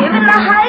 Even the high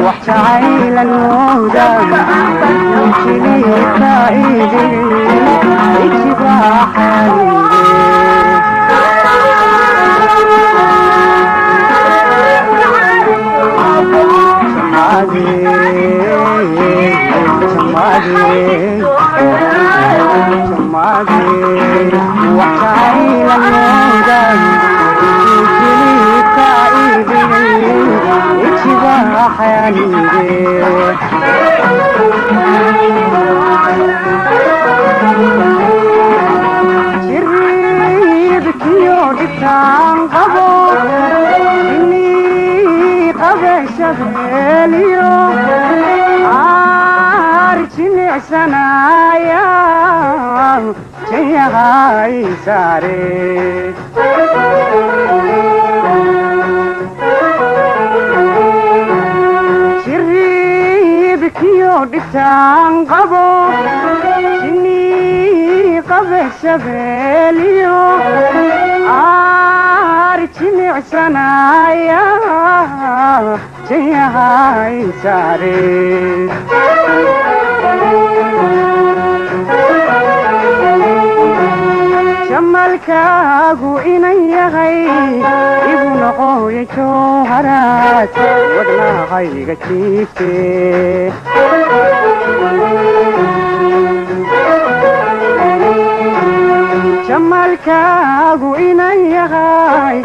وحشايل الموضة يمشي كايدي يجبا حالي وحشايل الموضة يمشي كايدي يجبا حالي تنقبو إني قبش بليو عارشني سنايا جيهاي ساري شريبك يودي تنقبو إني قبش بليو جميع سنايا جيهاي ساري شمالكاغو إنيهاي إبن قوي جوهرات ودنا غيغا جيفتي شمالكاغو إنيهاي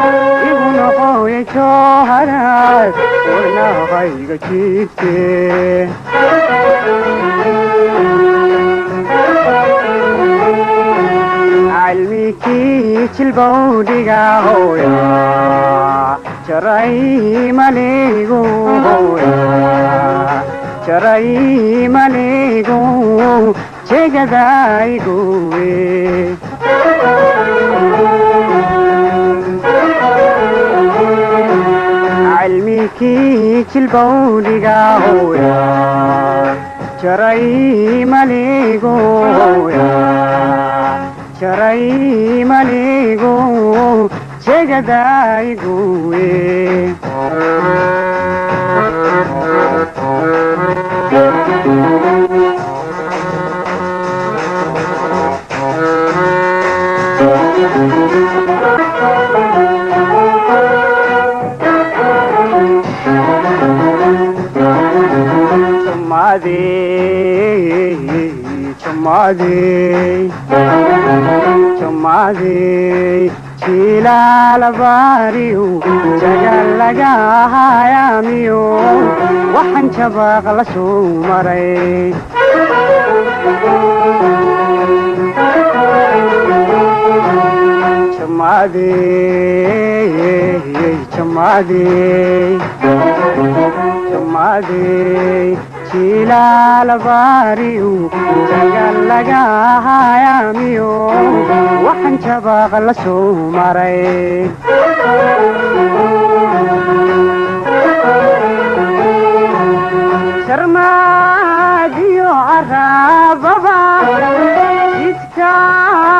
إبن قوي جوهرات ودنا غيغا جيفتي علميكي تلبوديغا هويا شراي ماليغو هويا شراي ماليغو جيغدايغوي علميكي تلبوديغا هويا شراي ماليغو هويا شراي ماليغو جيغدايغوي چمادی چیلال باریو جگل لگا هایامیو وحن چباق لسو مری چمادی چیلال باریو جگل لگا هایامیو وحن چباق لسو مری شرماديو عراببا جدكا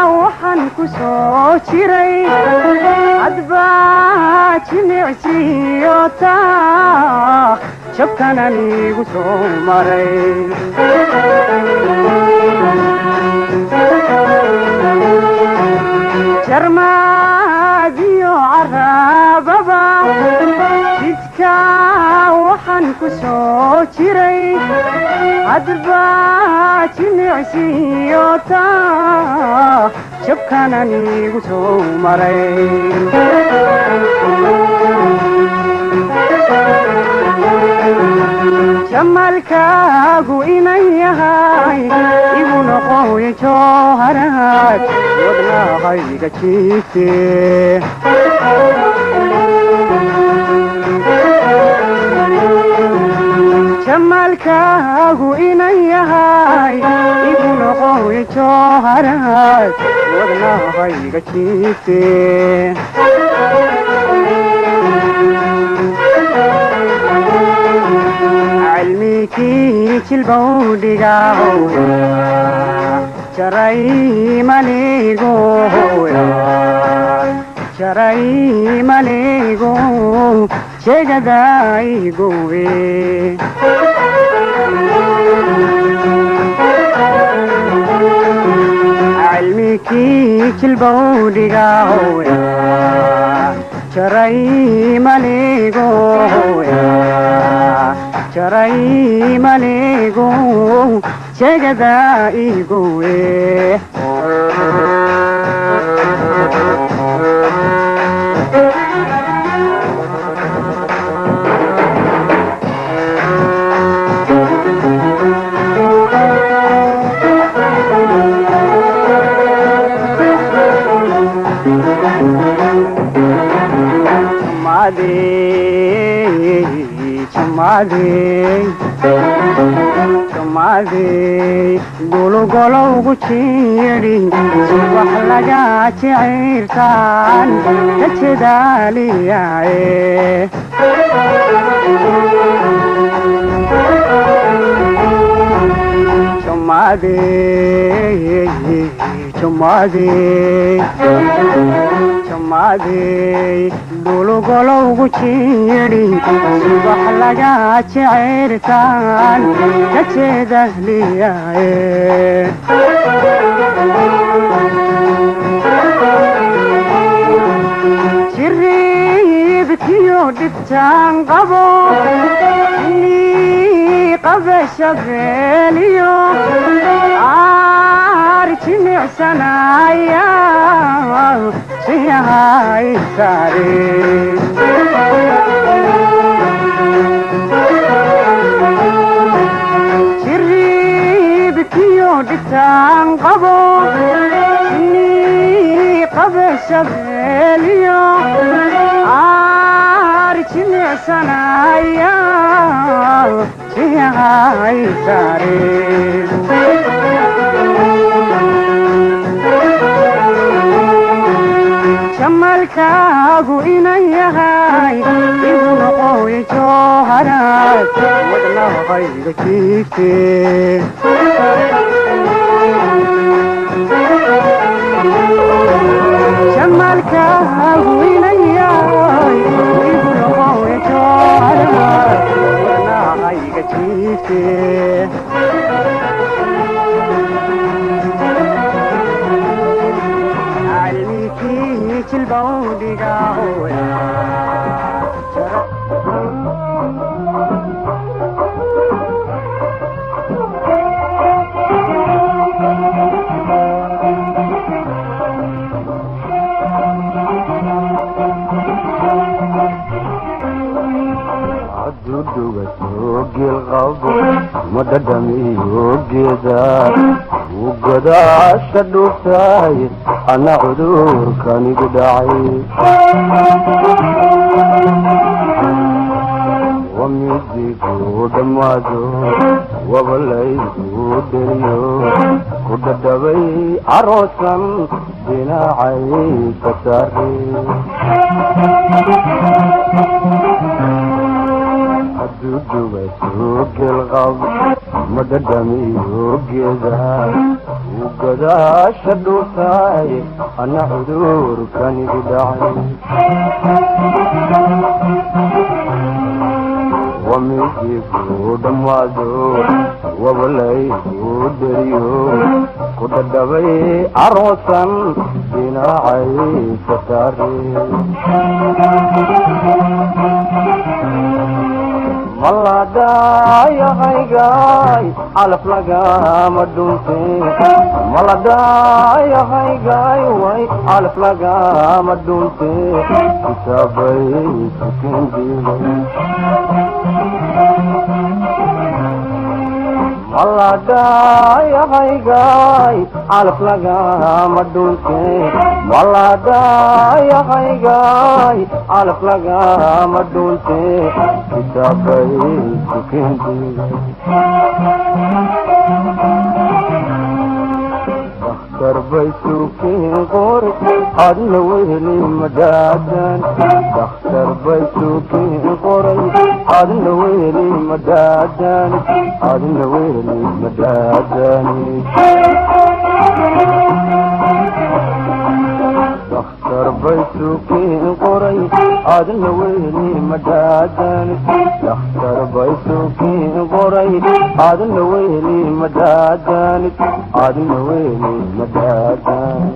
وحن كسو شري عدبا جميعسيوتا شبكنا نيغو سومري شرماديو عراببا جدكا وحن كسو شري عدبا جميعسيوتا شبكنا نيغو سومري شمالكاغو إنيهاي إبن قوي جوهرات ودنا غيغا جيفتي شمالكاغو إنيهاي إبن قوي جوهرات ودنا غيغا جيفتي علميكي تلبوديغا هويا شراي ماليغو هويا sharay maligo sheegadaygowe cilmiki jilbowdhiga sharay maligo sharay maligo sheegadaygowe Chamade golo golo guchiri subax laga jicirtan tachidaliyae Chamade golo golo guchiri subax laga jicirtan tachidaliyae shiribkiyo dhibtaan qabo qabashabeliyo arjimicsanaya siyahay sare shiribkiyo dhibtaan qabo qabashabeliyo arjimicsanaya siyahay sare jamalkaagu inan yahay igu noqoy jooharaad wadnahayga jiifte jamalkaagu inan yahay igu noqoy jooharaad wadnahayga jiifte jilbowdhiga aduduga soogil qabo madadamiyo geeda ugadaasha dhuftay ana cudurkanigu dhacay wamidigu dhammaado wabalaygu dheriyo ku dhadhabay aroosan dhinacay ka saare aduduga soogil qabo madadamiyo geeda ugadaasha dhuftay ana cudurkanigu dhacay wamidigu dhammaado wabalaygu dheriyo ku dhadhabay aroosan dhinacay ka saare maladayahaygaay calaf lagama dhunte maladayahaygaay way calaf lagama dhunte kitaabay sukendiilay maladayahaygaay calaf lagama dhunte maladayahaygaay calaf lagama dhunte kitaabay sukendiilay dakhtar bay suukiin qori adna weheli madaadan dakhtar bay suukiin qoray adna weheli madaadan adna weheli madaadan dakhtar بيسوكين قري أدن ويلي مدادان دختر بيسوكين قري أدن ويلي مدادان أدن ويلي مدادان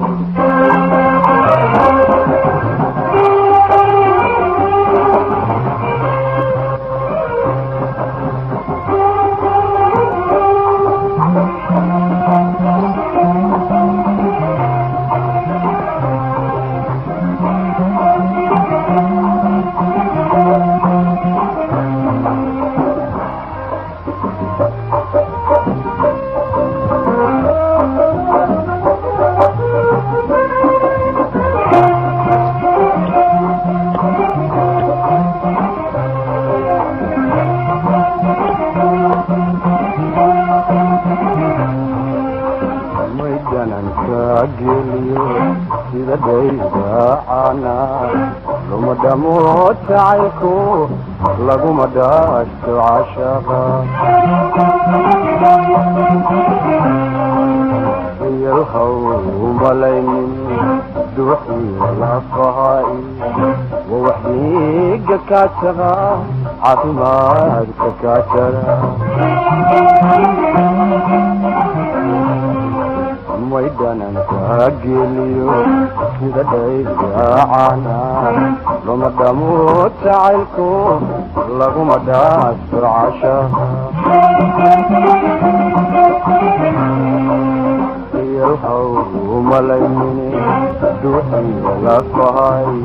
sida dayda ana luma dhamo jacaylku laguma dhaashto cashaqa iyalhaw malaynin duuxii lafahay wawaxdiiga kaajaqa caafimaadka kaajara ويدنا كاجليو كذا دايعانا لما دموت عيلكو لغم داس عشاء يلحو ملايين دوحي ولا صهاي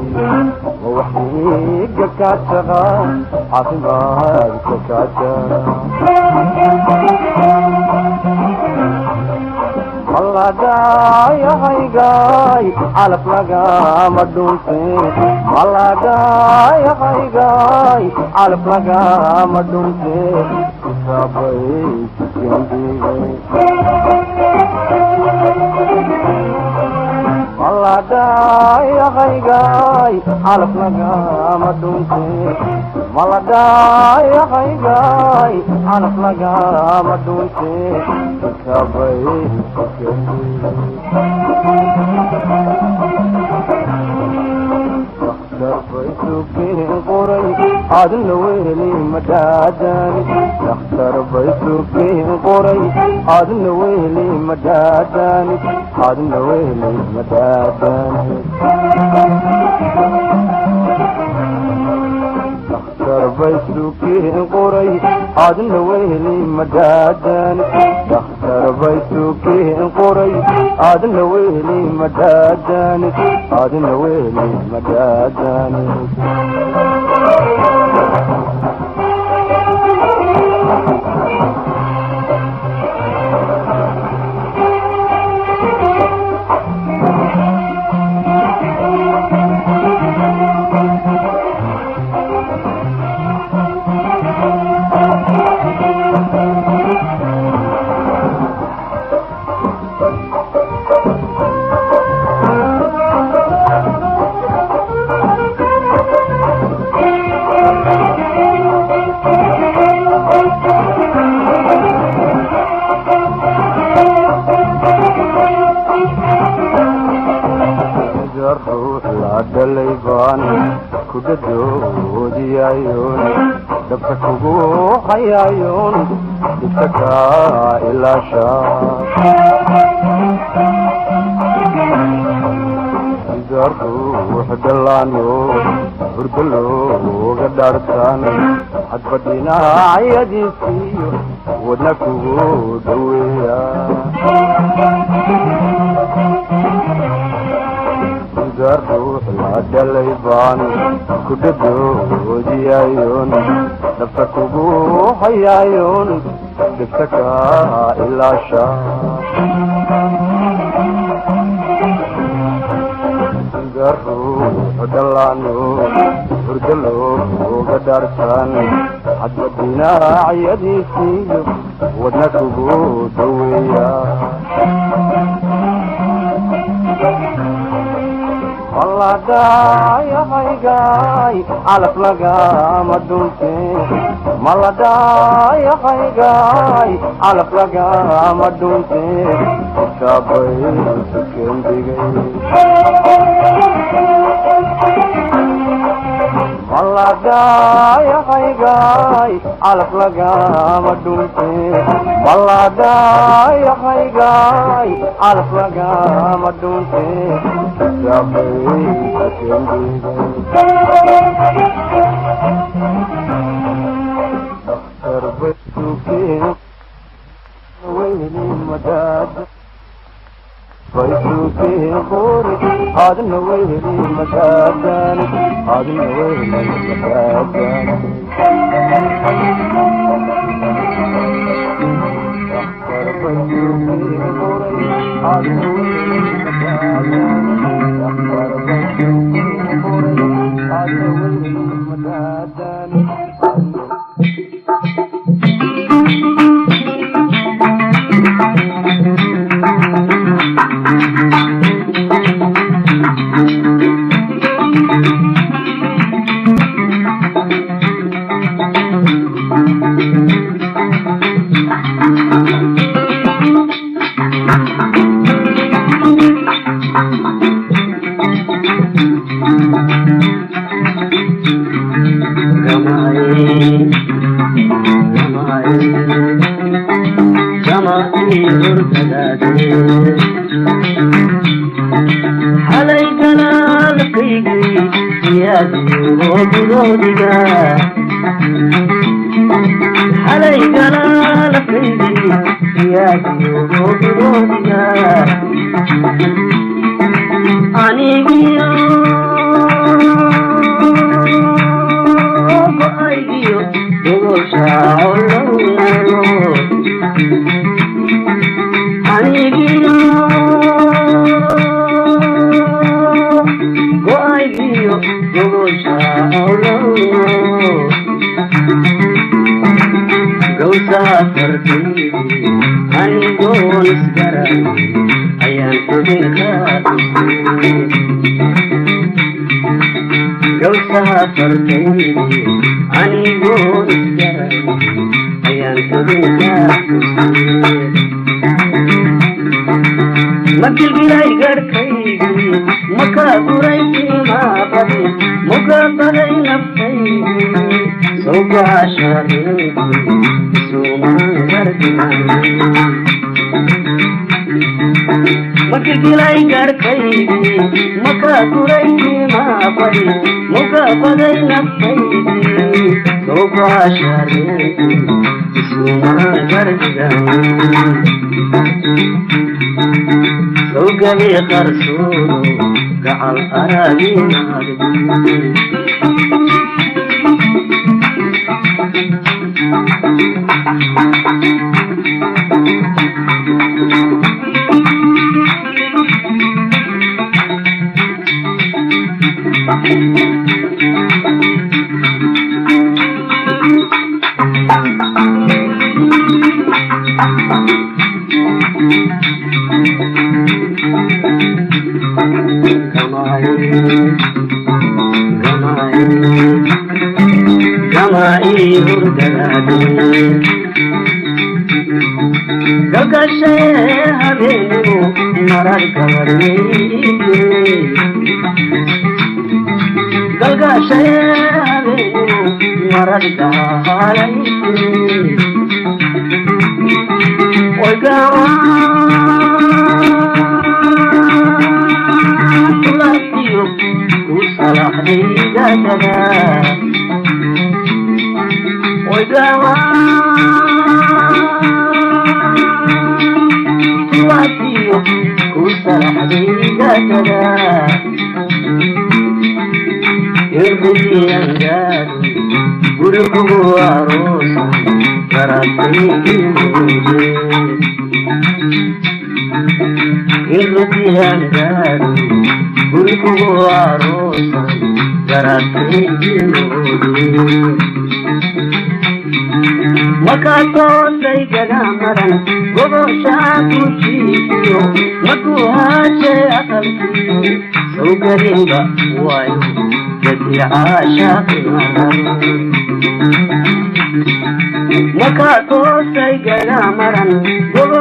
ووحيق كاتغا عطبارك كاتغا والله جاي هاي على فلقا مدونتي والله جاي هاي على فلقا مدونتي صابي جنبي والله جاي هاي على فلقا مدونتي والله جاي هاي على فلقا مدونتي صابي بيسوكين قري عدن ويلي مدادان اختار بيسوكين قري عدن ويلي مدادان عدن ويلي مدادان بيسوكين قري عدن ويلي مدادان دختر بيسوكين قري عدن ويلي مدادان عدن ويلي مدادان الروح العدليبان كددو ديايون دبتكو حيايون دبتكا إلا شاء الروح دلانو بردلو قدرتان حد بدينا عيدي فيو ودنكو دويا الروح العدليبان كددو ديايون دبتكو حيايون دبتكا إلا شاء الروح دلانو بردلو قدرتان حد بدينا عيدي فيو ودنكو دويا والله داي هاي على فلقا مدونتي والله داي هاي على فلقا مدونتي شابي سكين بيجي malada ya haygai alaf laga madunte malada ya haygai alaf laga madunte ya فيسوكي غوري هذا النويل مكاكاني هذا النويل مكاكاني فيسوكي غوري هذا النويل مكاكاني فيسوكي غوري هذا النويل مكاكاني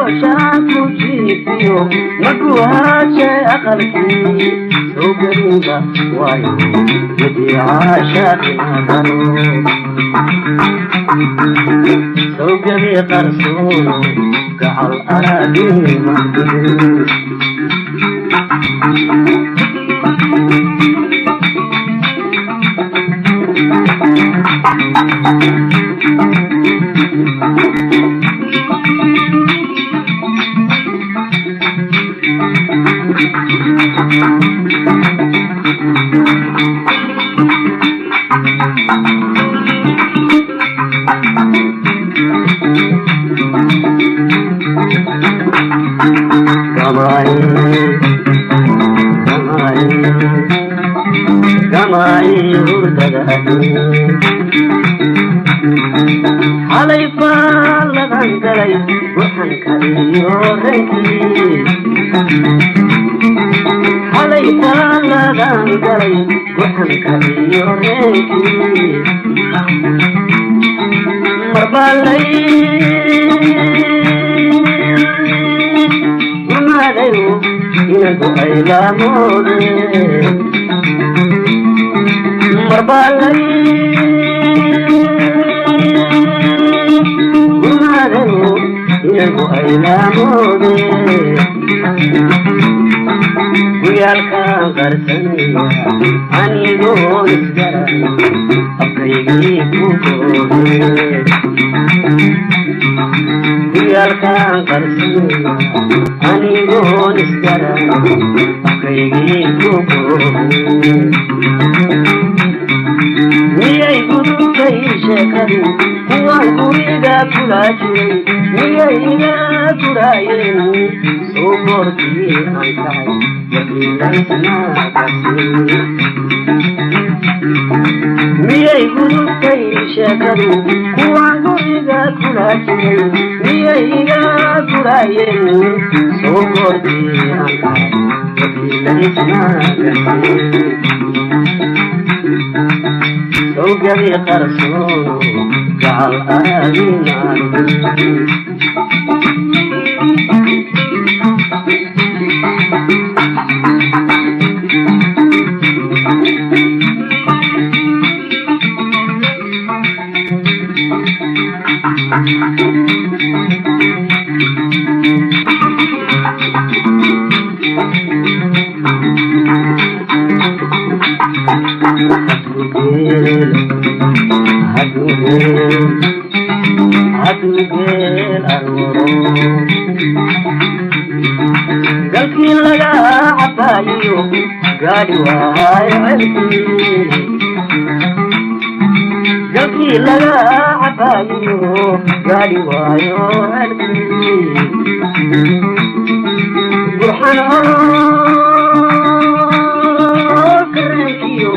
عشان كوشيتيو مقوها شيء أقلكي سو قريبة وايو بدي عاشق نظرو سو قريبة رسولو قعل أراضي مهدو علي فالغان دلي وحن كريو ريكي علي فالغان دلي وحن كريو ريكي مربالي وما غيرو إنكو أيلا مودي مربالي إنه أيلا مودي ويالكا غرسني أني قول اسجرني أبقيقي كوكولي ويالكا غرسني أني قول اسجرني أبقيقي كوكولي miyay gudubtay sheekadu kuwaan guriga kula jiray miyay iga guraayeen soo goortii aan tahay wakiilaysanaagasi miyay gudubtay sheekadu kuwaan guriga kula jiray miyay iga guraayeen soo goortii aan tahay wakiilaysanaagasi وجري قرصو جعل أراضينا هدوغيل أرورو قلبي لغا عبايو قالي واي عرقي قلبي لغا عبايو قالي واي عرقي برحان كرنكيو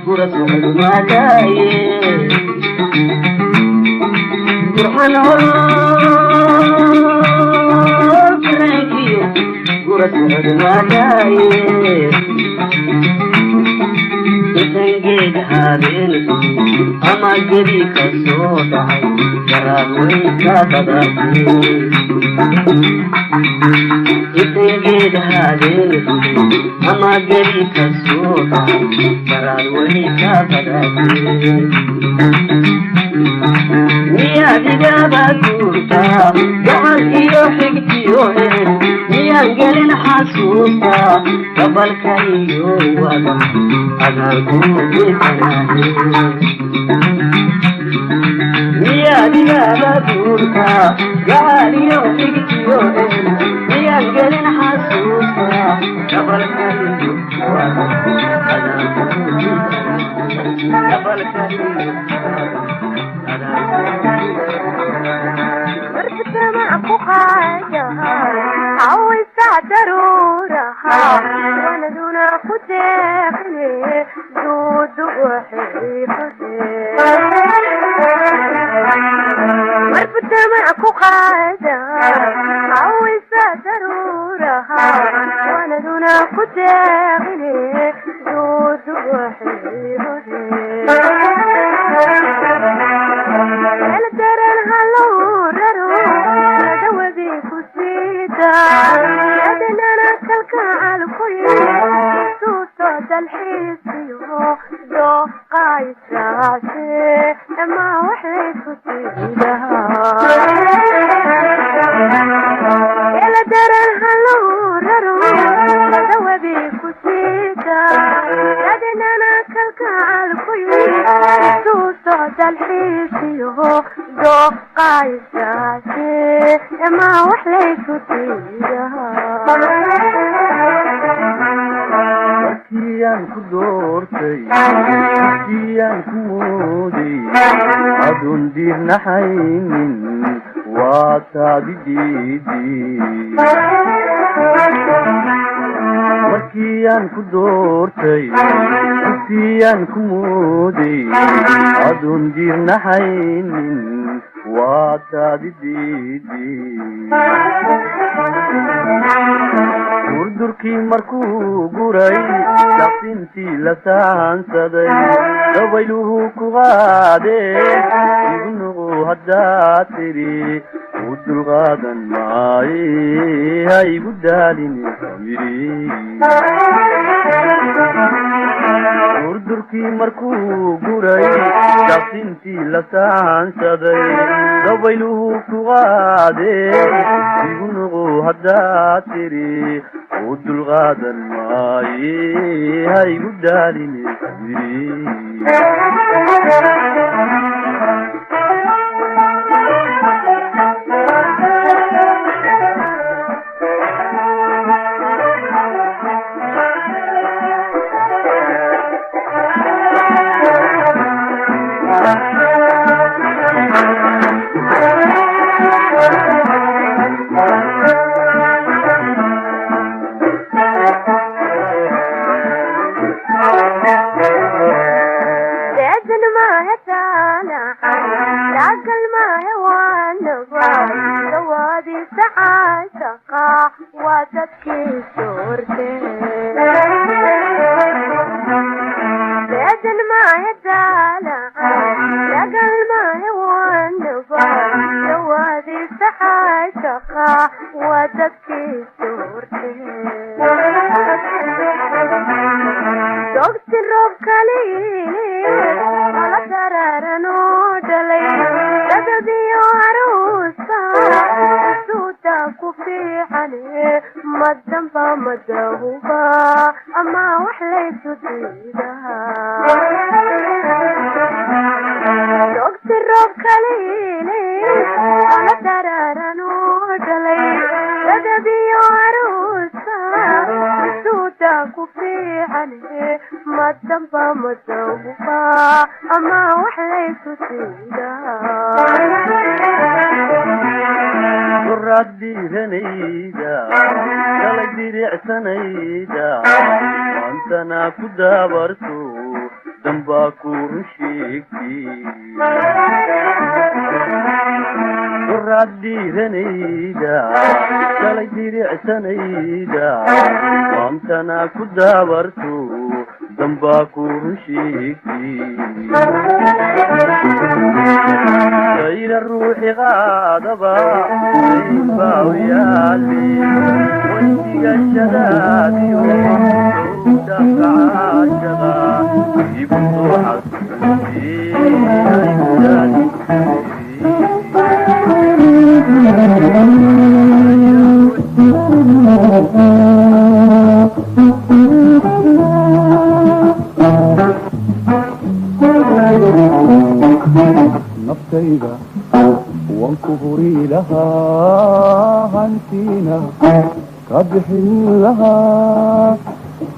ورسول المدايل برحان كرنكيو ورسول المدايل إتنجيد هابين أما جريك الصوت كراويك بدأتي إتنجيد هابين أما جريك الصوت كراويك بدأتي ميا بجابة تورتا جعل حكتي يوهن ميا انجلن حاسوسا قبل كريو وضع أغاكم بتناهي ميا بجابة تورتا جعل حكتي يوهن ميا انجلن حاسوسا قبل كريو وضع أغاكم بتناهي قبل كريو مرت معك حاجها عويت ضرورها وانا دون فتاقني دود وحيفتي مرت معك حاجها عويت ضرورها وانا دون فتاقني دود وحيفتي هل ترى الهلو ررو دوبي كسي أدنانا كالكعال كوي سوسو دالحيسيو دو قايساسي ما وحيد كتيدها يلا درن هلو ررو دوبي كتيدا أدنانا كالكعال كوي سوسو دالحيسيو دو قايساسي ما وحيد كتيدها Kian ku doortay kian ku moodey adun dirnaxaynin waa taadidiidii markiiaan ku doortay kian ku moodey adun dirnaxaynin waa taadidiidii durdurkii markuu guray daqsintii la saansaday dabayluhu ku qaadee igu nuqu haddaad tidhi u dulqaadan maaye ha igu daalin yidhi durdurkii markuu guray daqsintii la saansaday dabayluhu ku qaadee igu nuqu haddaad tidhi ودل غادا معي هاي قدالي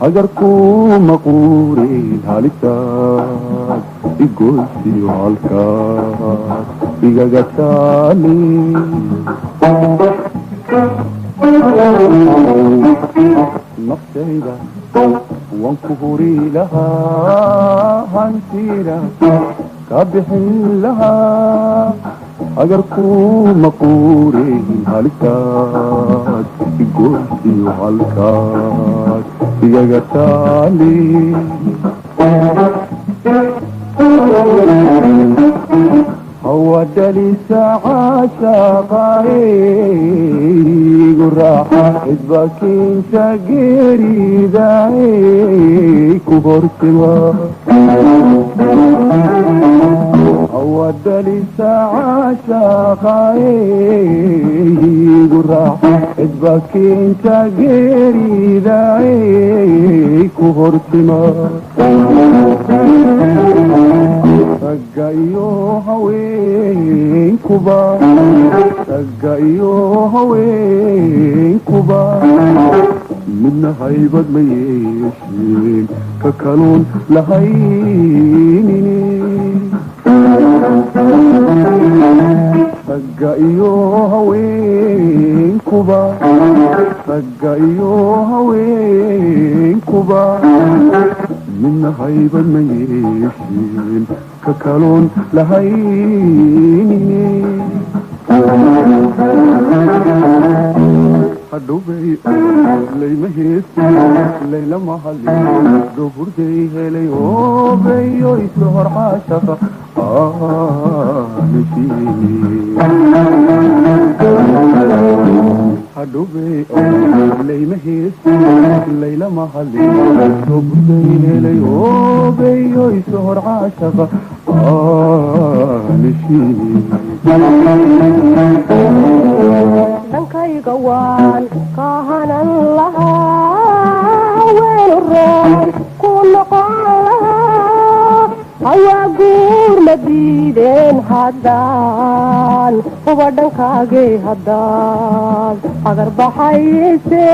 agarku maquri halitaad igoosiyo halkaad igaga taali naftayda waan ku huri lahaa hantiina ka bixin lahaa agarku maquri halitaad igoosiyo halkaad igaga taali hawadali saacasaqae راحة إذباكين شاقيري داعي كبرتما أود لي ساعة شاقاي راحة إذباكين شاقيري داعي كبرتما سقايو هوين كبا سقايو هوين كبا من هيبة ميشين ككانون لهينيني سقايو هوين كبا سقايو هوين كبا من هيبة ميشين ككالون لهينيني حدوبي لي مهيس ليلة محلي دبور دي هلي اوبي يسهر عاشقة نسيني حدوبي لي مهيس ليلة محلي دبور دي هلي اوبي يسهر عاشقة نسيني dhankayga waan ka hanan lahaa weel roon ku noqon lahaa hawaa guur ma diideen haddaan huba dhankaagay haddaan agar baxayse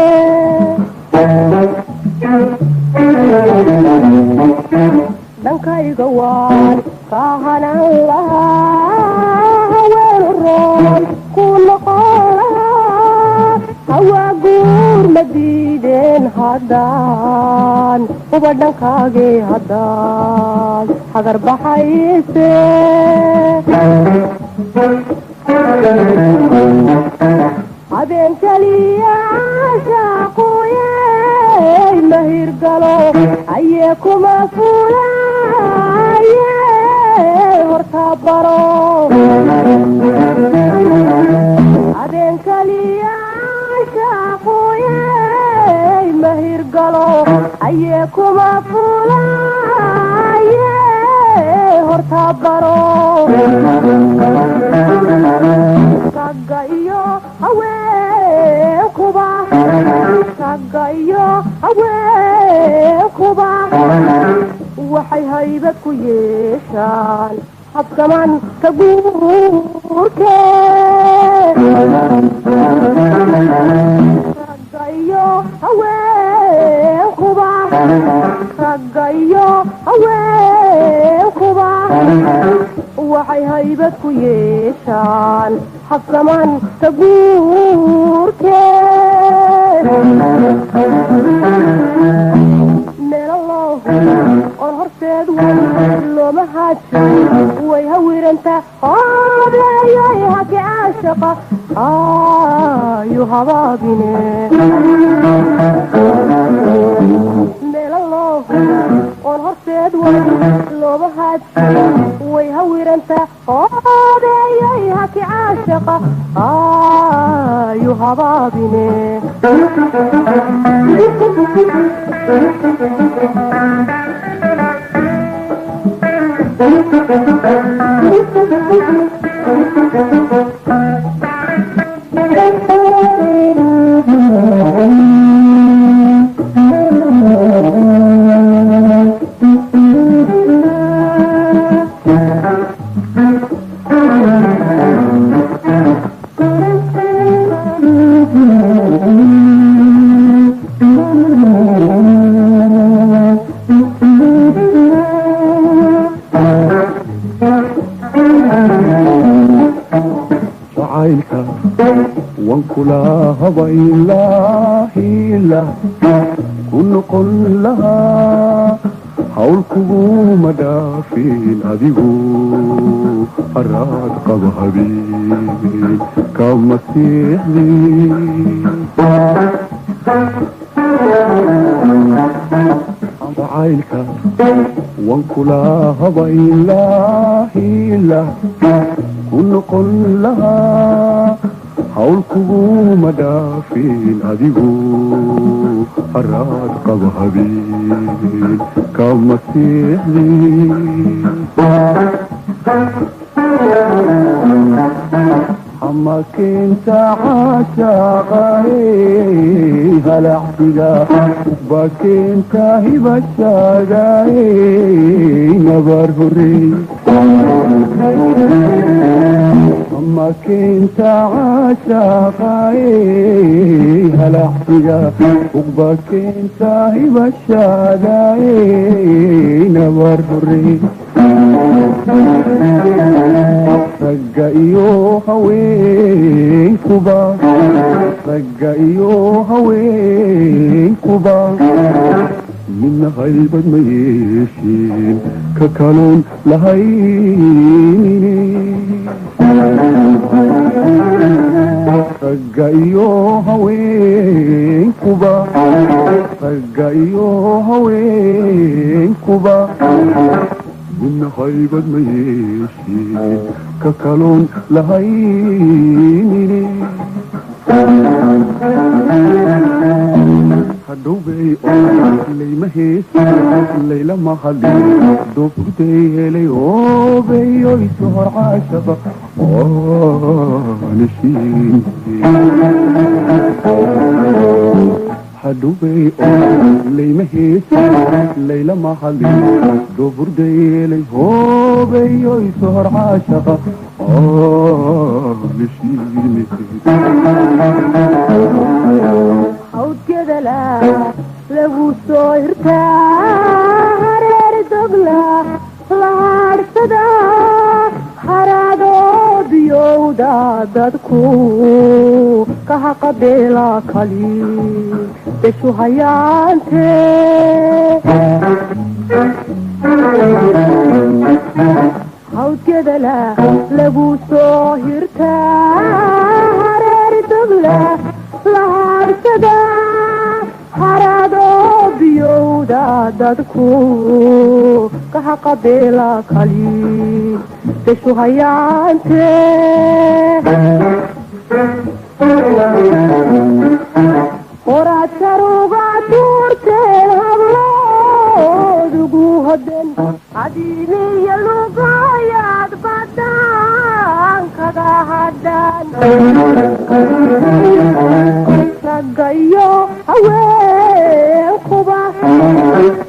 dhankayga waan ka hanan lahaa weel roon ku noqon lahaa hawaa guur ma diideen haddaan huba dhankaagay haddaan hagar baxayse habeen keliya caashaquyey mahirgalo ayee kuma fulaye horta baro habeen keliya caashaquyey mahirgalo ayee kuma fulaye horta baro sagga iyo haweenkuba sagga iyo haweenkuba waxay haybad ku yeeshaan habkaman ka guurkee sagga iyo haweenkuba sagga iyo haweenkuba waxay haybad ku yeeshaan habkaman ka guurkee meelalow oon horteed way looma haajo way hawiranta oodayay haki caashaqa ayu habaabine meelalow oon horteed way looma haajo way hawiranta oodayay haki caashaqa ayu habaabine wankula haba ilaahila kunoqon lahaa hawl kuguma dhaafin adigu haraad qaba habeen kama siixdin jacaylka wankula haba ilaahila kunoqon lahaa hawl kuguma dhaafin adigu haraad qaba habeen kama seexdin ama keenta caashaqae halaxdiga ba keenta hibashagae nabar horey ama keenta caashaqae halaxdiga ba keenta hibashagae nabar horey ragga iyo haweenkuba ragga iyo haweenkuba midna haybad ma yeeshin ka kaloon lahaynine ragga iyo haweenkuba ragga iyo haweenkuba midna haybad ma yeeshin ka kaloon lahaynine hadhowbay layma heesin layla mahadin doobkuday helay oobeyoy sohor caashaqa aanashiin hadhowbay layma heesin layla mahadin dooburday helay oobeyoy sohor caashaqa aanashiin hawdkeeda lagu soo hirtaa hareer dogla lahaarsada haraadoo biyowda dadku ka haqabeela kali beshu hayaante hawdkeeda lagu soo hirtaa hareer dogla lahaarsada haraadoo biyowda dadku ka haqabeela kali beshu hayaante qoraad saruga tuurteen habloodugu hoden cadiiniya lugayaad badaan kaga hadhaan ragga iyo haweenkuba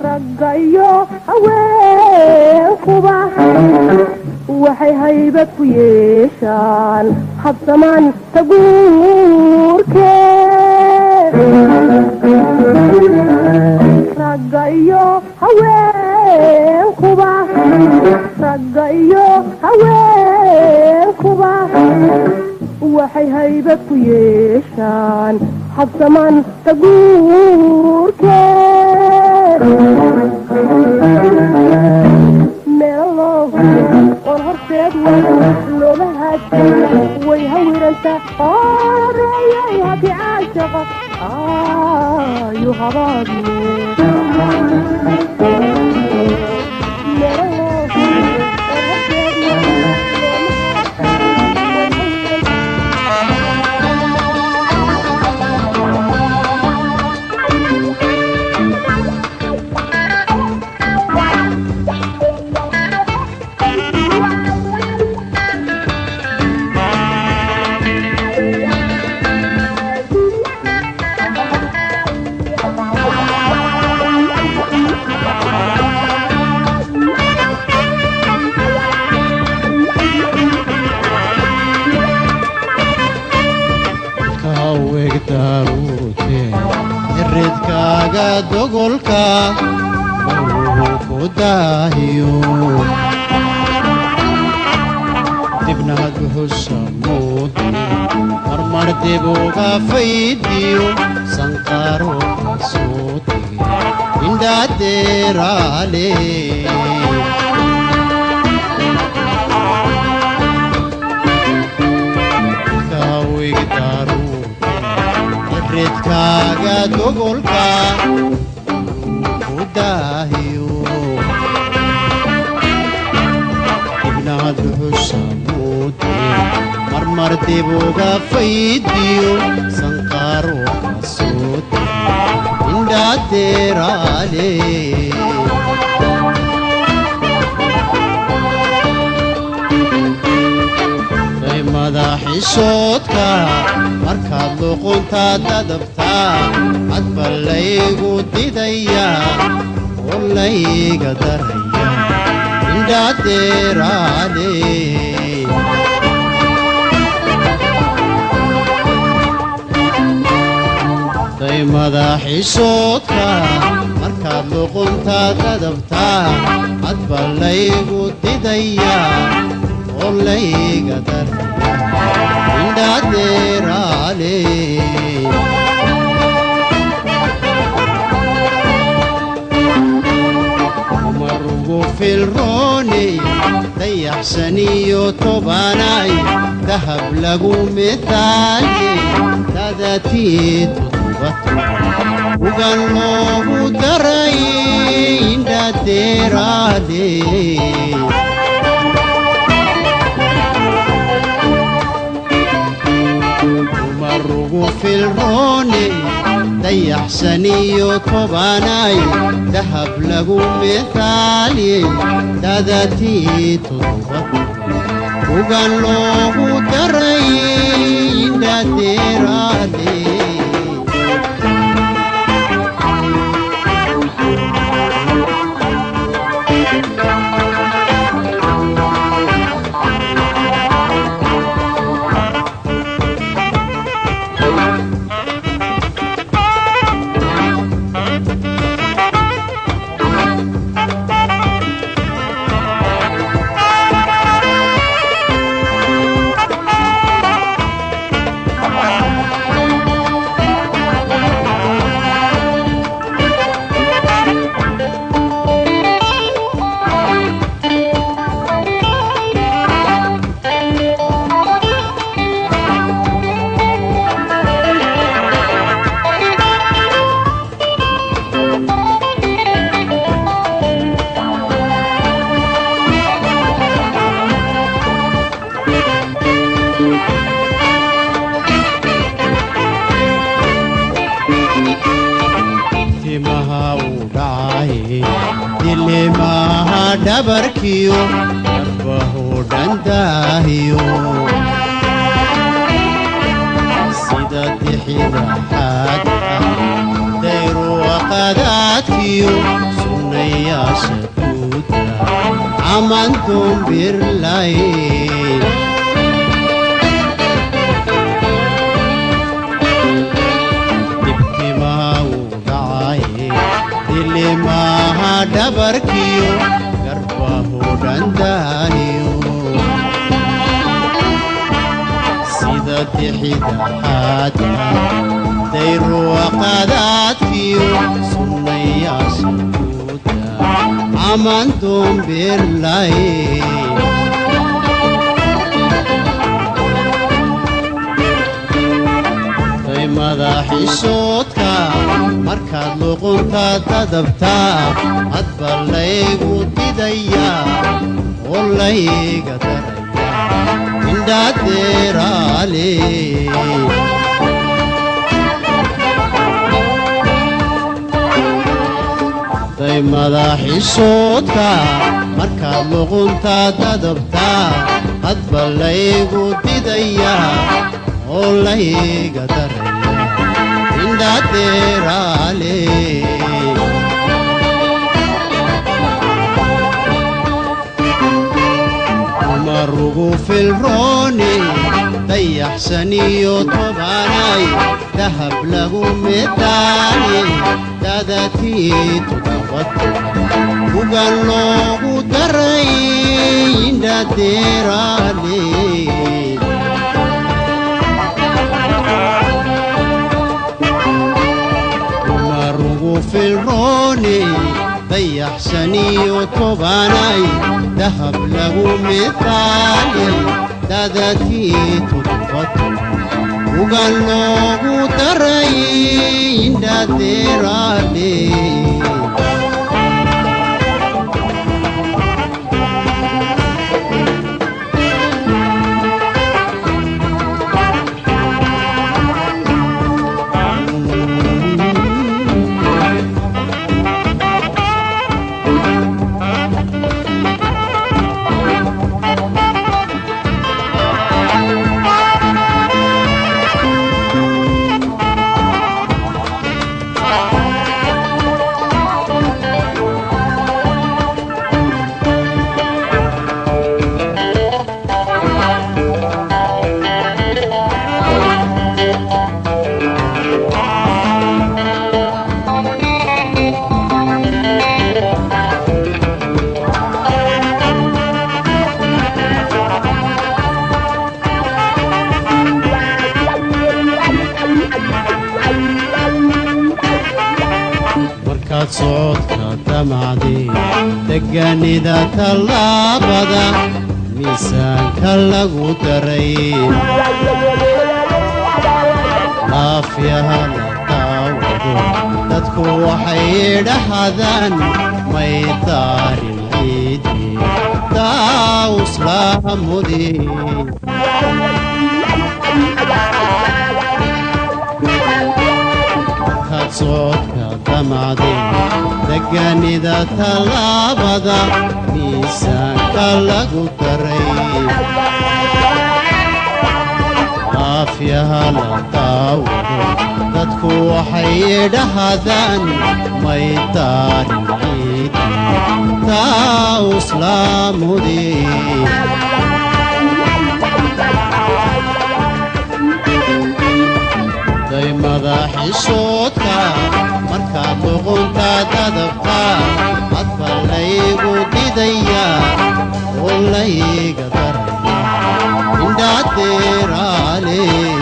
ragga iyo haweenkuba waxay haybad ku yeeshaan habsamaan taguurkee ragga iyo haweenkuba ragga iyo haweenkuba waxay haybad ku yeeshaan habsamaan taguurkee meelo oon horteed loola haadsan way hawiranta oreeyay haki caashaqa ayu habaabine dogolka ku daahiyo dibnaad husamoodi marmar dib uga faydiyo sanqaro soo tegi indhadeeraale kawigdaru redkaaga dogolka ku daahiyo dibnaad husamoodi marmar dib uga faydiyo sanqaaro ka soo indhadeeraale madaxiisoodka markaad luquntaa dadabtaa hadba laygu didaya oo layga daraya indhadeeraale day madaxiisoodka markaad luquntaa dadabtaa hadba laygu didaya oo layga daraya indhadeeraale marugu filrooni dayaxsaniyo tobanay dahab lagu mitaaye dadatii tudubatu ugan loogu daray indhadeeraale marugu filrooni dayaxsaniyo tobanay dahab lagu mitaalye dadatii tudubatu ugan loogu daray indhadeeraale dabarkiyo darbahu dhandaahiyo sida dixida xaadka dayru waqadaadkiyo sunnayaasha duuda caman dumbirlay dibtimaa u dhacaye dilimaha dhabarkiyo sida dixida xaadka dayru waqadaadkiyo sunnayaasha duuda caman dumbirlay day madaxiisoodka markaad luquntaa dadabtaa hadba laygu didaya oo layga daraya indhadeeraale day madaxiisoodka markaad luquntaa dadabtaa hadba laygu didaya oo layga daraya indhadeeraale marugu filrooni dayaxsaniyo tobanay dahab lagu mitaaye dadatii tudubatu ugan loogu daray indhadeeraale marugu filrooni dayaxsaniyo tobanay dahab lagu mitaaye dadatii tudubatu ugan loogu daray indhadeeraale صوتك دمعدي دقاني ذا تلابدا ميسان كاللغو ترين عافية لطاوضو تدكو وحيد حذان ما يدار العيدي تاوس لامودي صوتك دمعدي دقاني ذا تلابدا ميسان كاللغو ترين عافية لطاوضو تدكو وحيد حذان ما يدار العيدي تاوس لامودي ماذا حشوتك مركب لغنتا تدبقى أطفال ليقو ديديا واللي قدر من داتير علي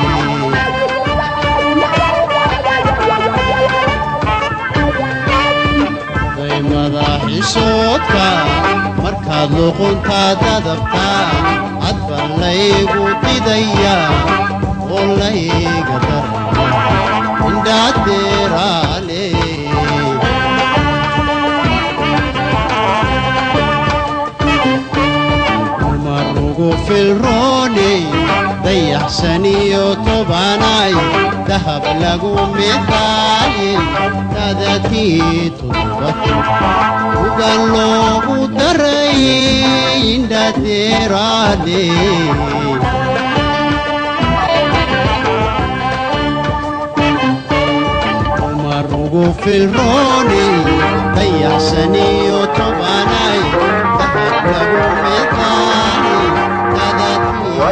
ماذا حشوتك مركب لغنتا تدبقى أطفال ليقو ديديا واللي قدر داتير علي مرقو في الروني ضيح سني وطبعناي ذهب لقو مثالي تادتي تضبط وقال له درين داتير علي في الروني ضيع سني وطبعناي ذهب له مثالي تادتي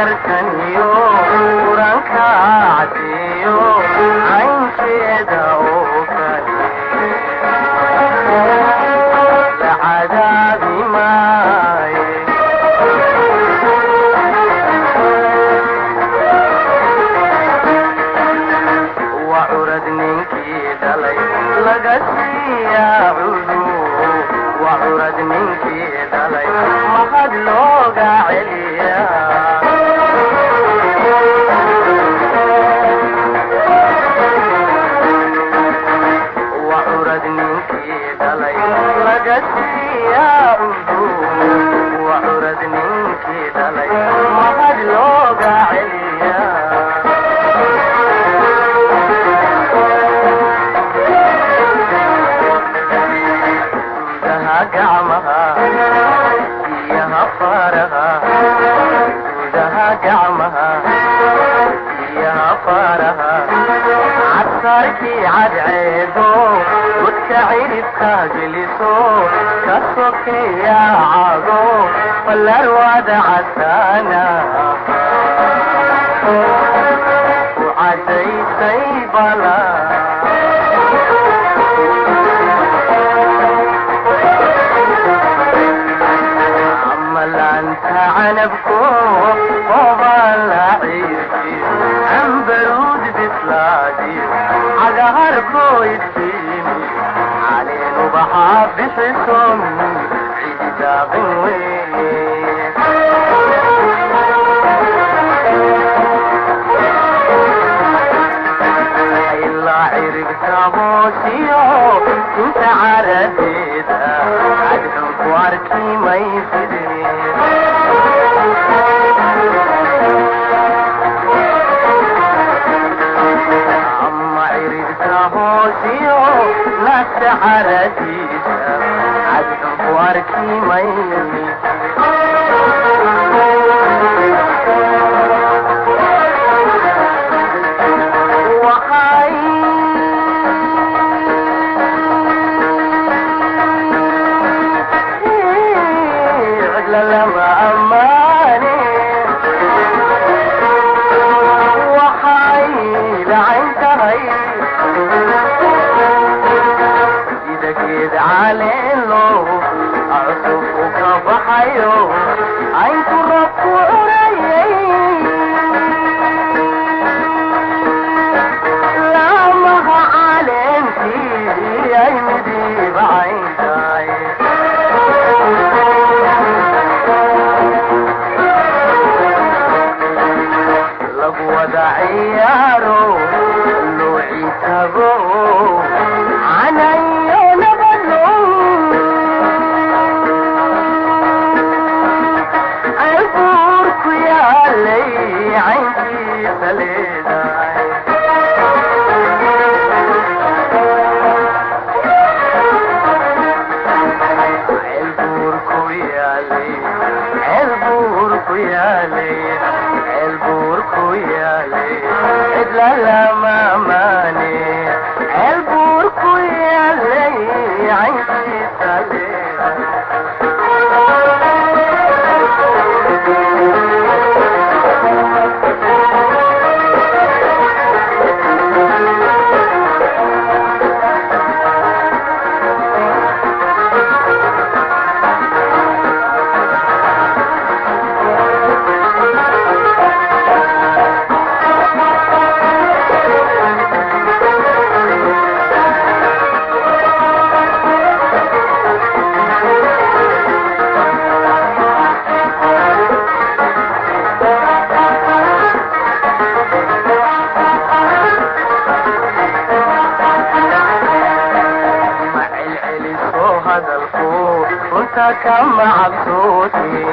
يرتنيو ورانك عديو ninkii dhalay mahad looga celiya وعرض ninkii dhalay laga siiyaa cudub وعرض ninkii dhalay mahad looga celiya gacmaha iyaha faraha gudaha gacmaha iyaha faraha cabsaarkii cadceedo wadka ciribka geliso ka sokeeya cago falarwada casaana ku cadaysay bala عنبكو وضل عيدي عنبرود بسلادي عقهركو يديني علين وبحاب بحسن عيدي داغوي إلا عرقت بوسيو كنت عرديدا عدهم كواركي ما يفيدني أما عرقت بوسيو لا تعرديدا عدهم كواركي ما يفيدني لما أماني وحايل عندهي إذا كيد عليلو أعصفك بحيو عين تربو علي لما علمتي أي مدي بعين ودعيارو لوعي تبو عنايو نبلو عبورك يا لي عندي سليداي عبورك يا لي عبورك يا لي البوركو يا لي لا لا ما ماني البوركو يا لي عندي سليم كنت كم عبسوتي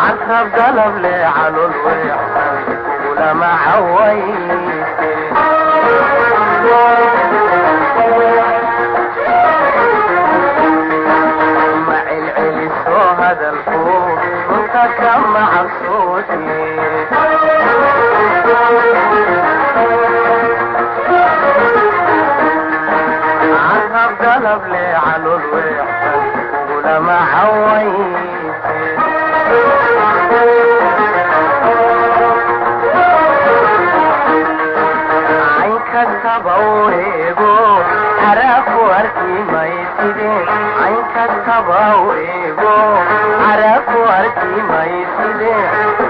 عصب قلب لي على الويحة ولما عويتي مع العلي سو هذا الفوق كنت كم عبسوتي قلب لي على الويحة ولما عويتي عين كتبويقو عرف وركي ما يسيدي عين كتبويقو عرف وركي ما يسيدي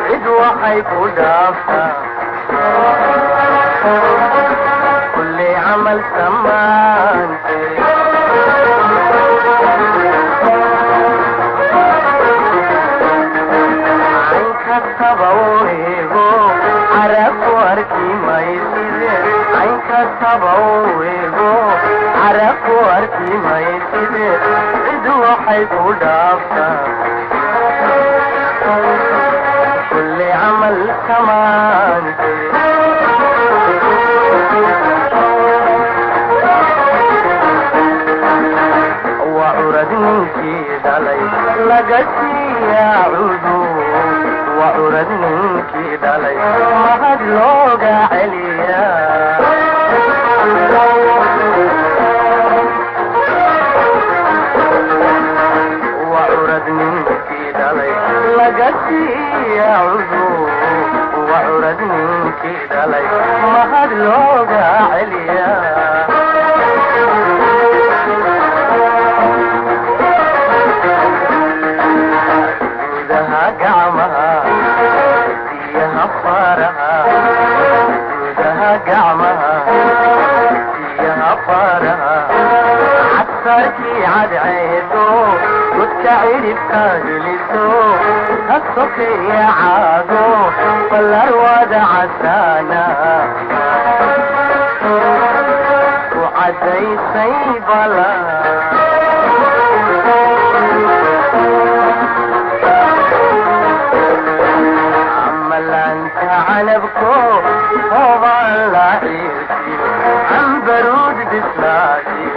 عدوى حيكو دافتا كل camal samaante عينكتب ويهو عرف واركي ما يسيده عينكتب ويهو عرف واركي ما يسيده عدو حيث دافتا كل عمل كمان وعرد منك دلي لقتي يا عدو وعرد منك دلي ما هدلوغ عليا وعرد منك دلي لقتي يا عدو وعرد منك دلي ما هدلوغ عليا قعمها فيها فارها جودها قعمها فيها فارها عالسركي عاد عيدو قلت عيني بتاجلسو هالصفي يا عادو فالأرواد عسانا وعدي سيبلا عنبكو فوضى اللعيبي عن برود بسلاتي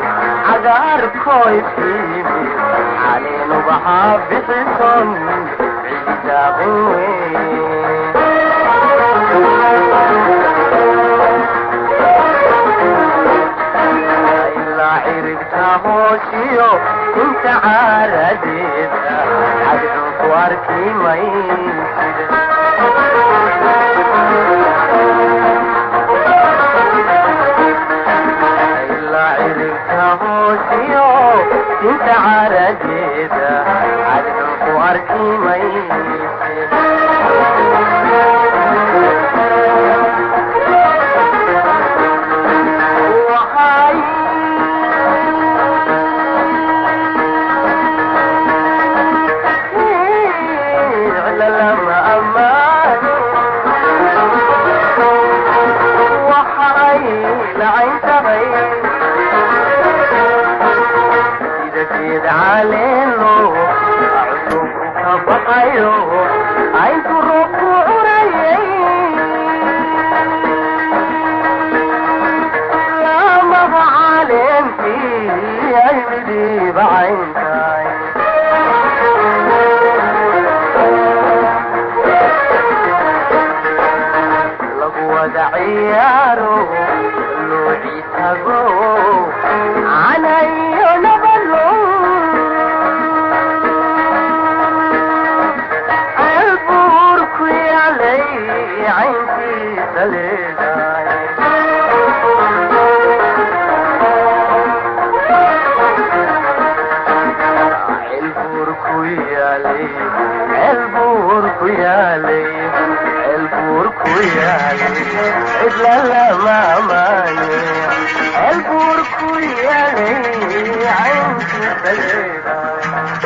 عقاركو يفيني علينا بحاب بحصن عيدا غوي إلا عرقتها هوشيو كنت عارديتا عقدك واركي ما ينسيد انت عرجيدا عدك واركي ميت وحاي على لما امان وحاي لعين تغير كده علينو عطوك بقايو عايز الركوع ريي لا ما علين في عيني بعينتاي لقوة دعيارو لوعي تغو علي عينتي سليداي البوركو يالي البوركو يالي البوركو يالي إلا لا ماني البوركو يالي عينتي سليداي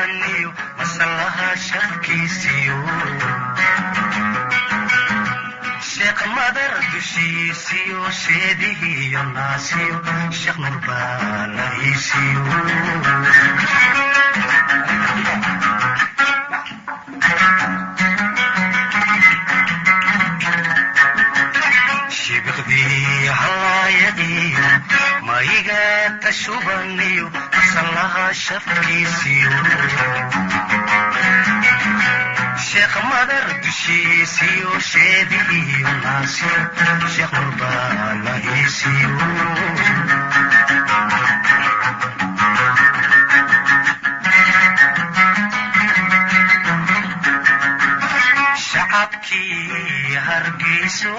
shubaniyo masallaha shafkiisiyo sheekh madar dushiisiyo sheedihiyo naasiyo sheekh nurbaalahiisiyo shibiqdii hawaayadiyo maiga tashubaniyo masallaha shafkiisiyo sheekh madar dushiisiyo sheedihiyo naasiyo sheekh nurbaalahiisiyo shacabkii hargeyso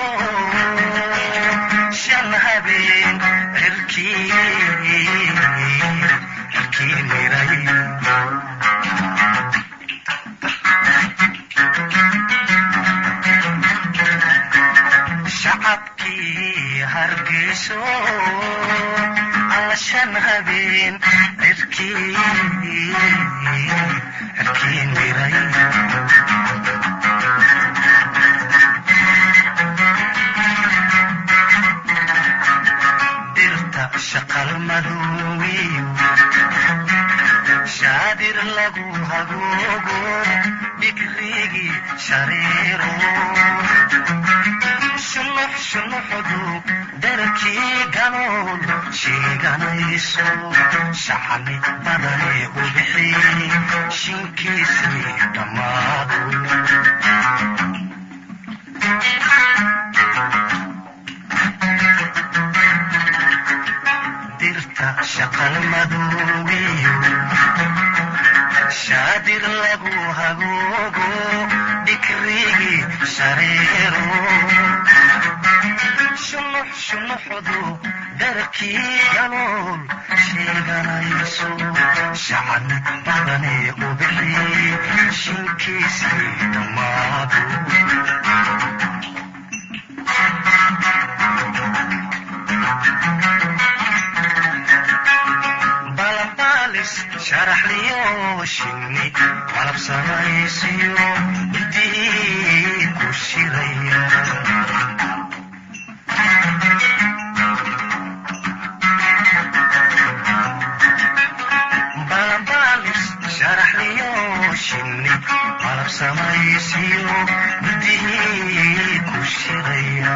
shan habeen cirkii miray shacabkii hargeyso alla shan habeen cirkii miray dirta shaqal madoowiyo shaadir lagu hagoogo dhigrigii shareero shunuxdu darkii ganool sheeganayso shacni badane u bixi shinkiisii dhammaado dirta shaqal madoowiyo shaadir lagu hagoogo dhigrigii shareero shunuxdu darkii ganool sheeganayso shacni badane u bixi shinkiisii dhammaado balanbaalis sharaxliyo shinni qalab samaysiyo midii ku shiraya sharaxliyo shinni qalab samaysiyo midii ku shiraya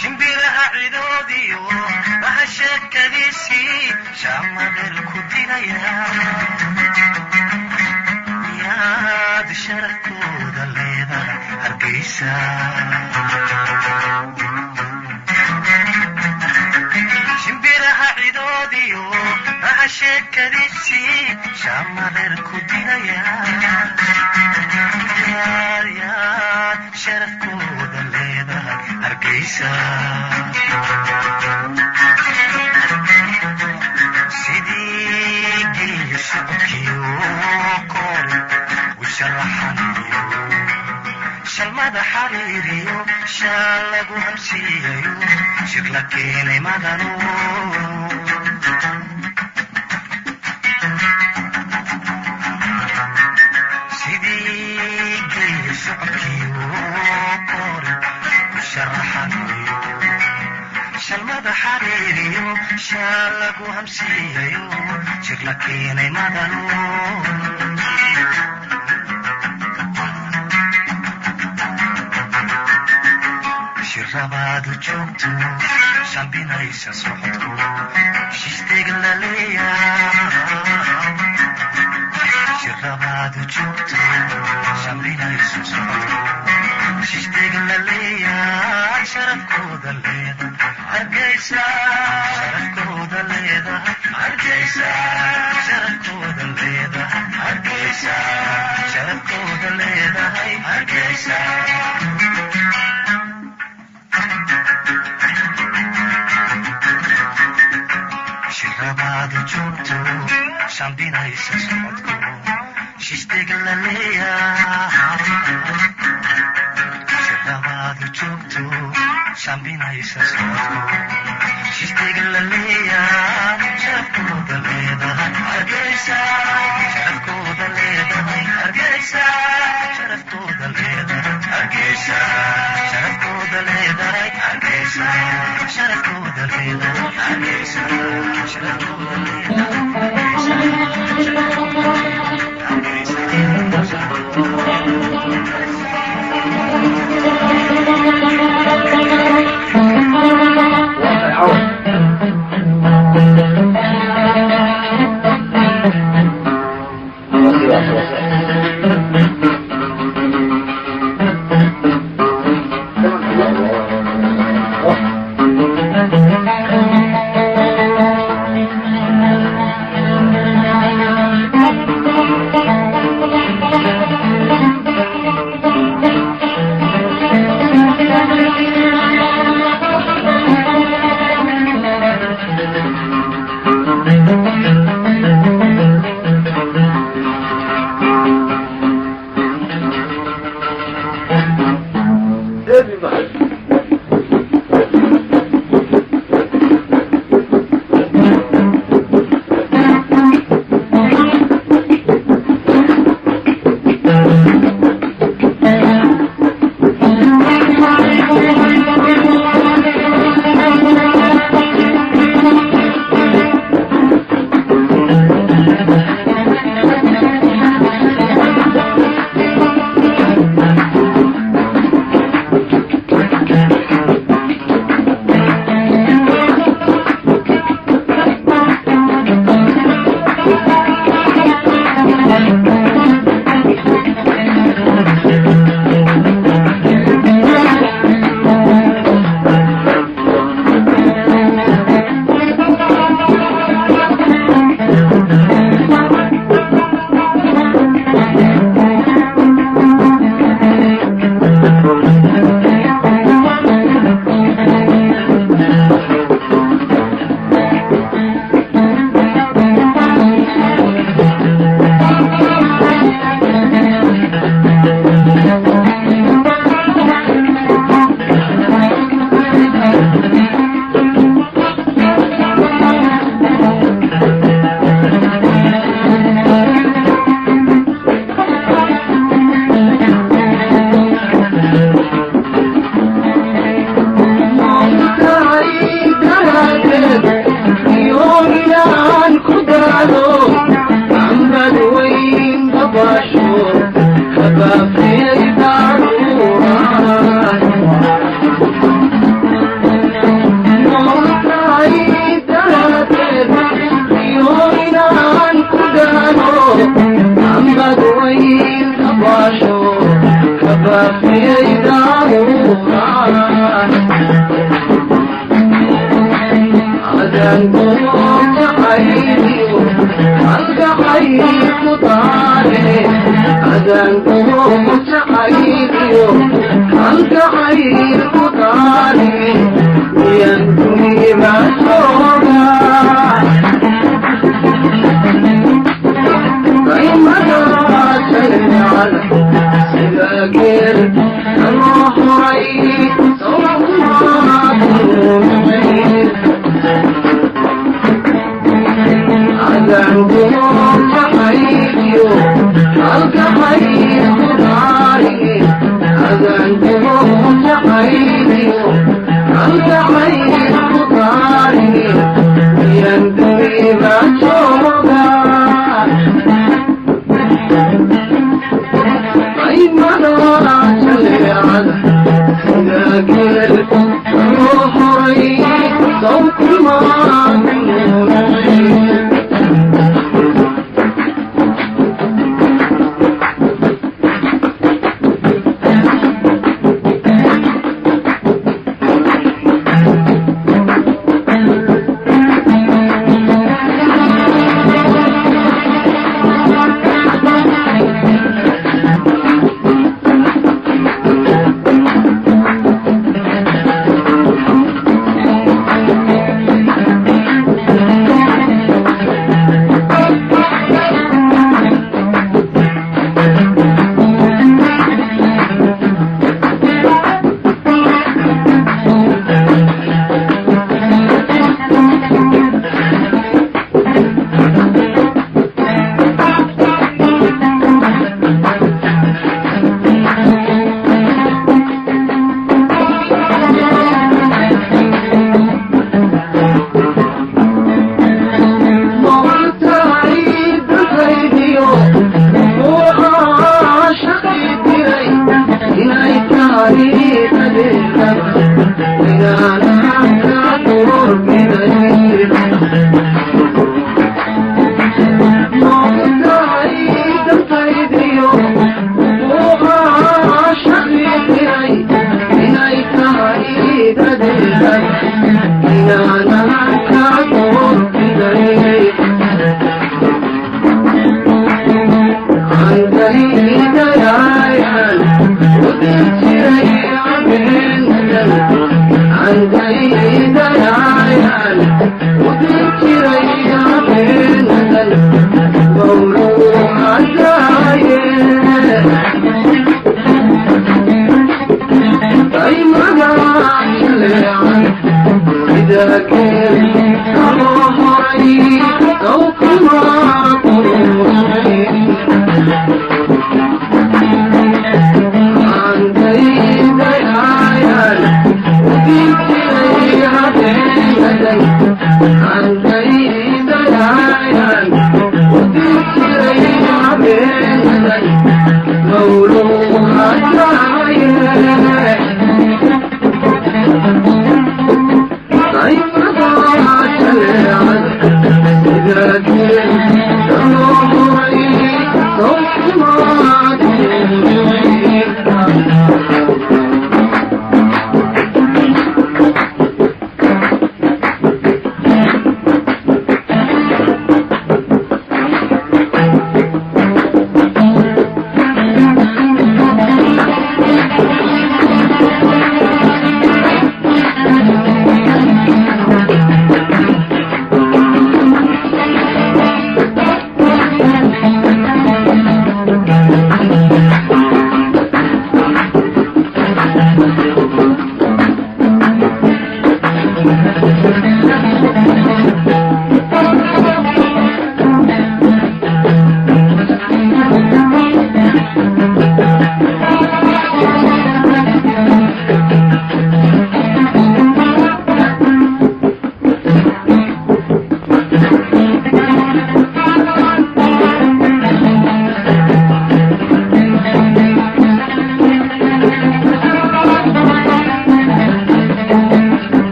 shimbiraha cidoodiyo waha sheekadiisii shaamadir ku dilaya yaad sharafkooda leedahay hargeysa shimbiraha cidoodiyo waha sheekadiisii shaamadir ku dilaya yaad sharafkooda leedahay hargeysa sidii geeyo socodkiyo kore u sharaxanayo shalmada xariiriyo shaal lagu hamsiiyayo shir la keenay madanu sidii geeyo socodkiiu qori u sharaxanayo shalmada xariiriyo shaal lagu hamsiiyayo shir la keenay madanu shirabaadu joogto shambinaysa socodku shisteg la leeyaa shirabaadu joogto shambinaysa socodku shisteg la leeyaa sharafkooda leeda hargeysa sharafkooda leeda hargeysa sharafkooda leeda hargeysa sharafkooda leedahay hargeysa shirabaadu joogto shambinaysa socodku shisteg la leeyaa shirabaadu joogto shambinaysa socodku shisteg la leeyaa sharafkooda leedahay hargeysa sharafkooda leedahay hargeysa sharafkooda leedahay hargeysa sharafkooda leedahay hargeysa sharafkooda leedahay hargeysa sharafkooda Again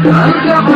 I'm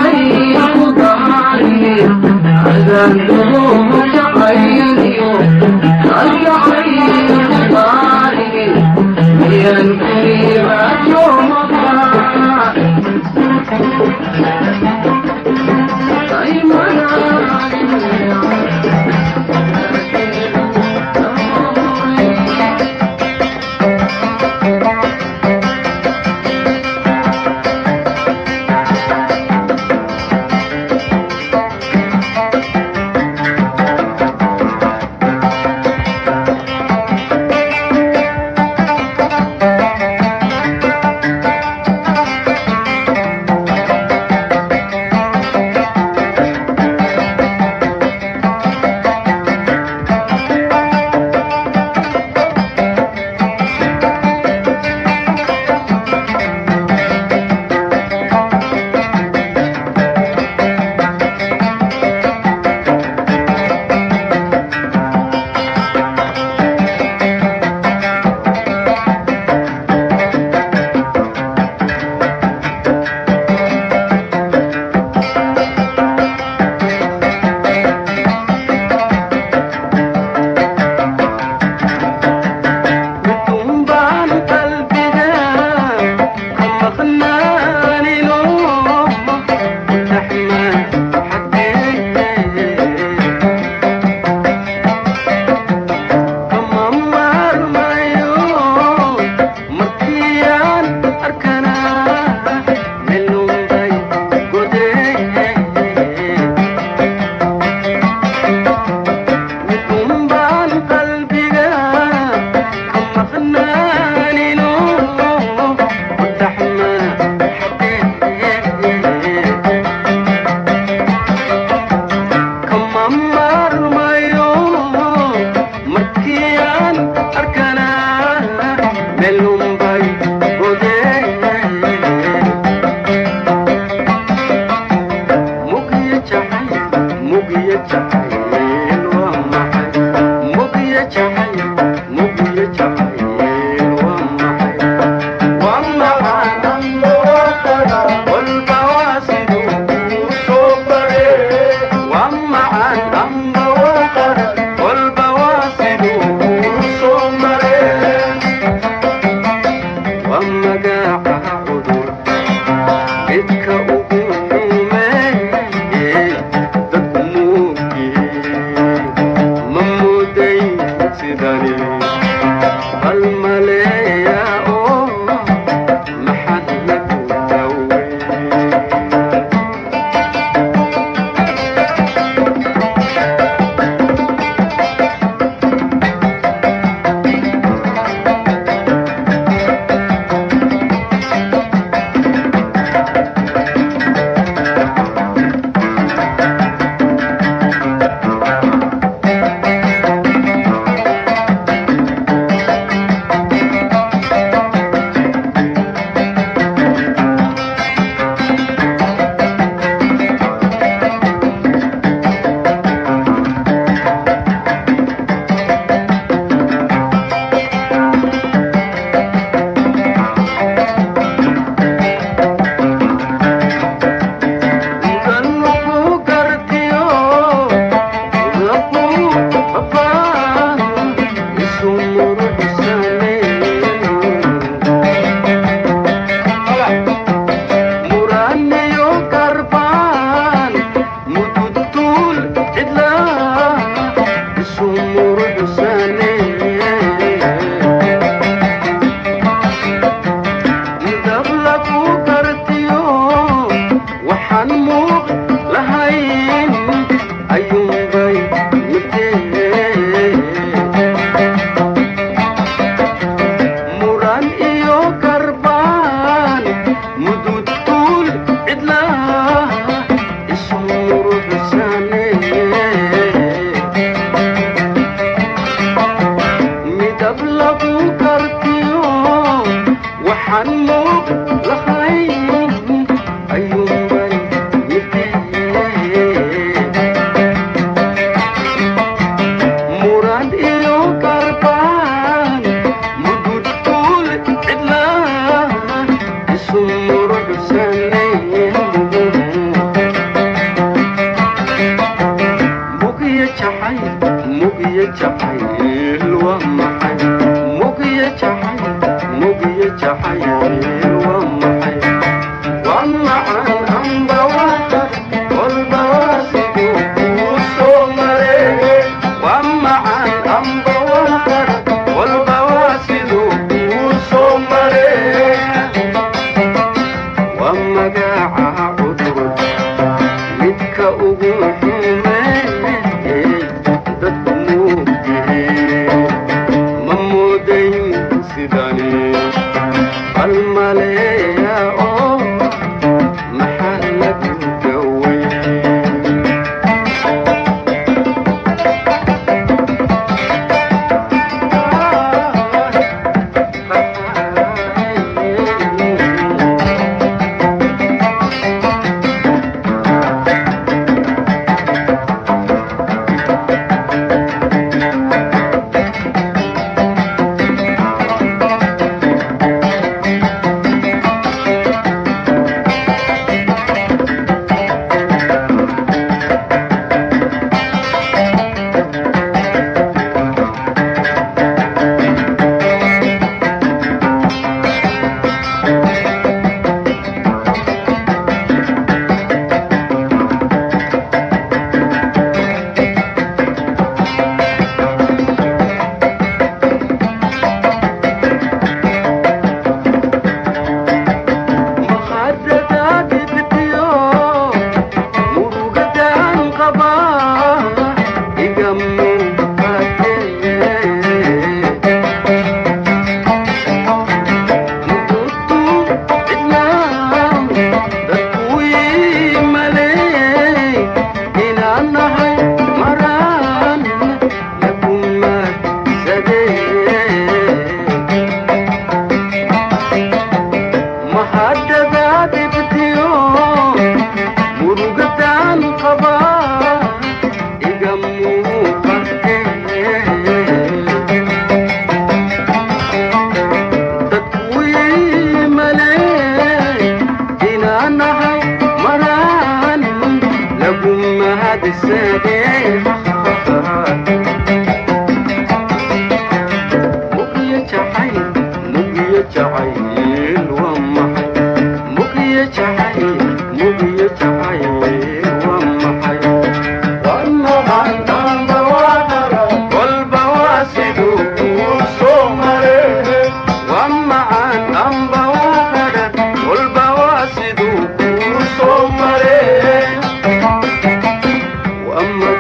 وأما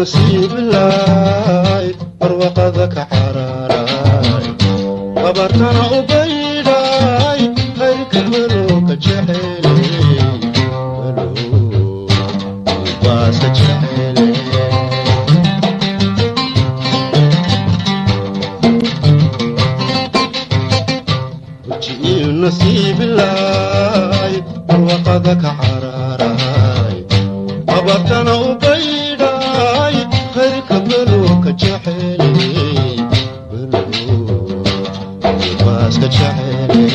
نصيب الله أروقذك حراراي وبرتنا أبيداي هيك ملوك جحيلي ملوك باس جحيلي وجي نصيب الله أروقذك حراراي وبرتنا أبيداي خيرك ملوك جحيلي ملوك باس جحيلي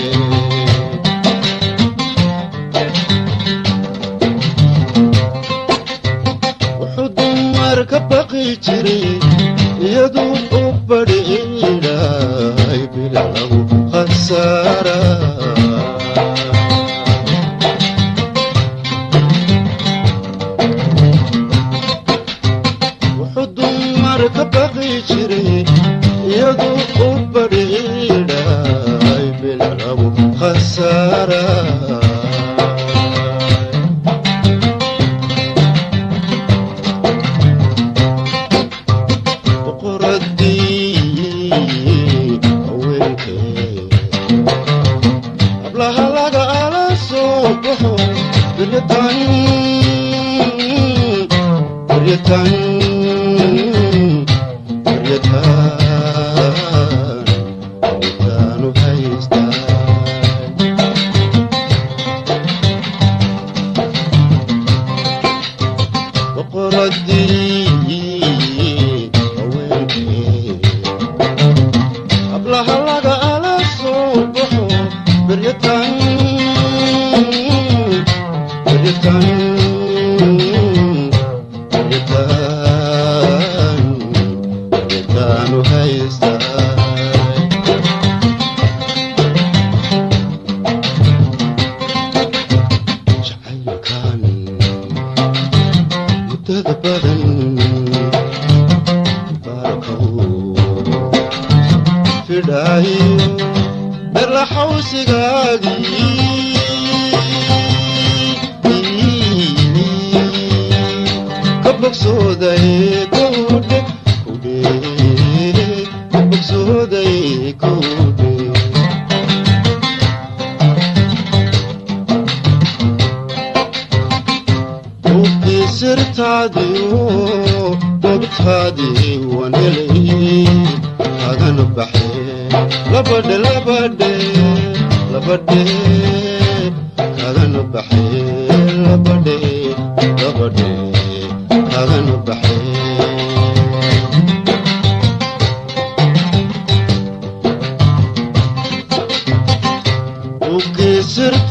وحد مركب بقي جري يدوب بديلاي بلا خسارة وحد مركب بقي جري يدوب بديلاي بلا خسارة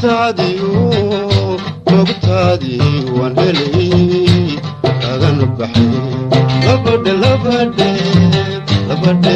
sirtaadiyo mogtaadii waan helay kagan baxay labadhe labadhe labadhe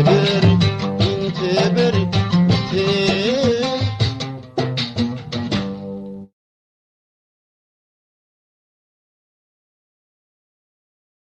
Beri, inte beri,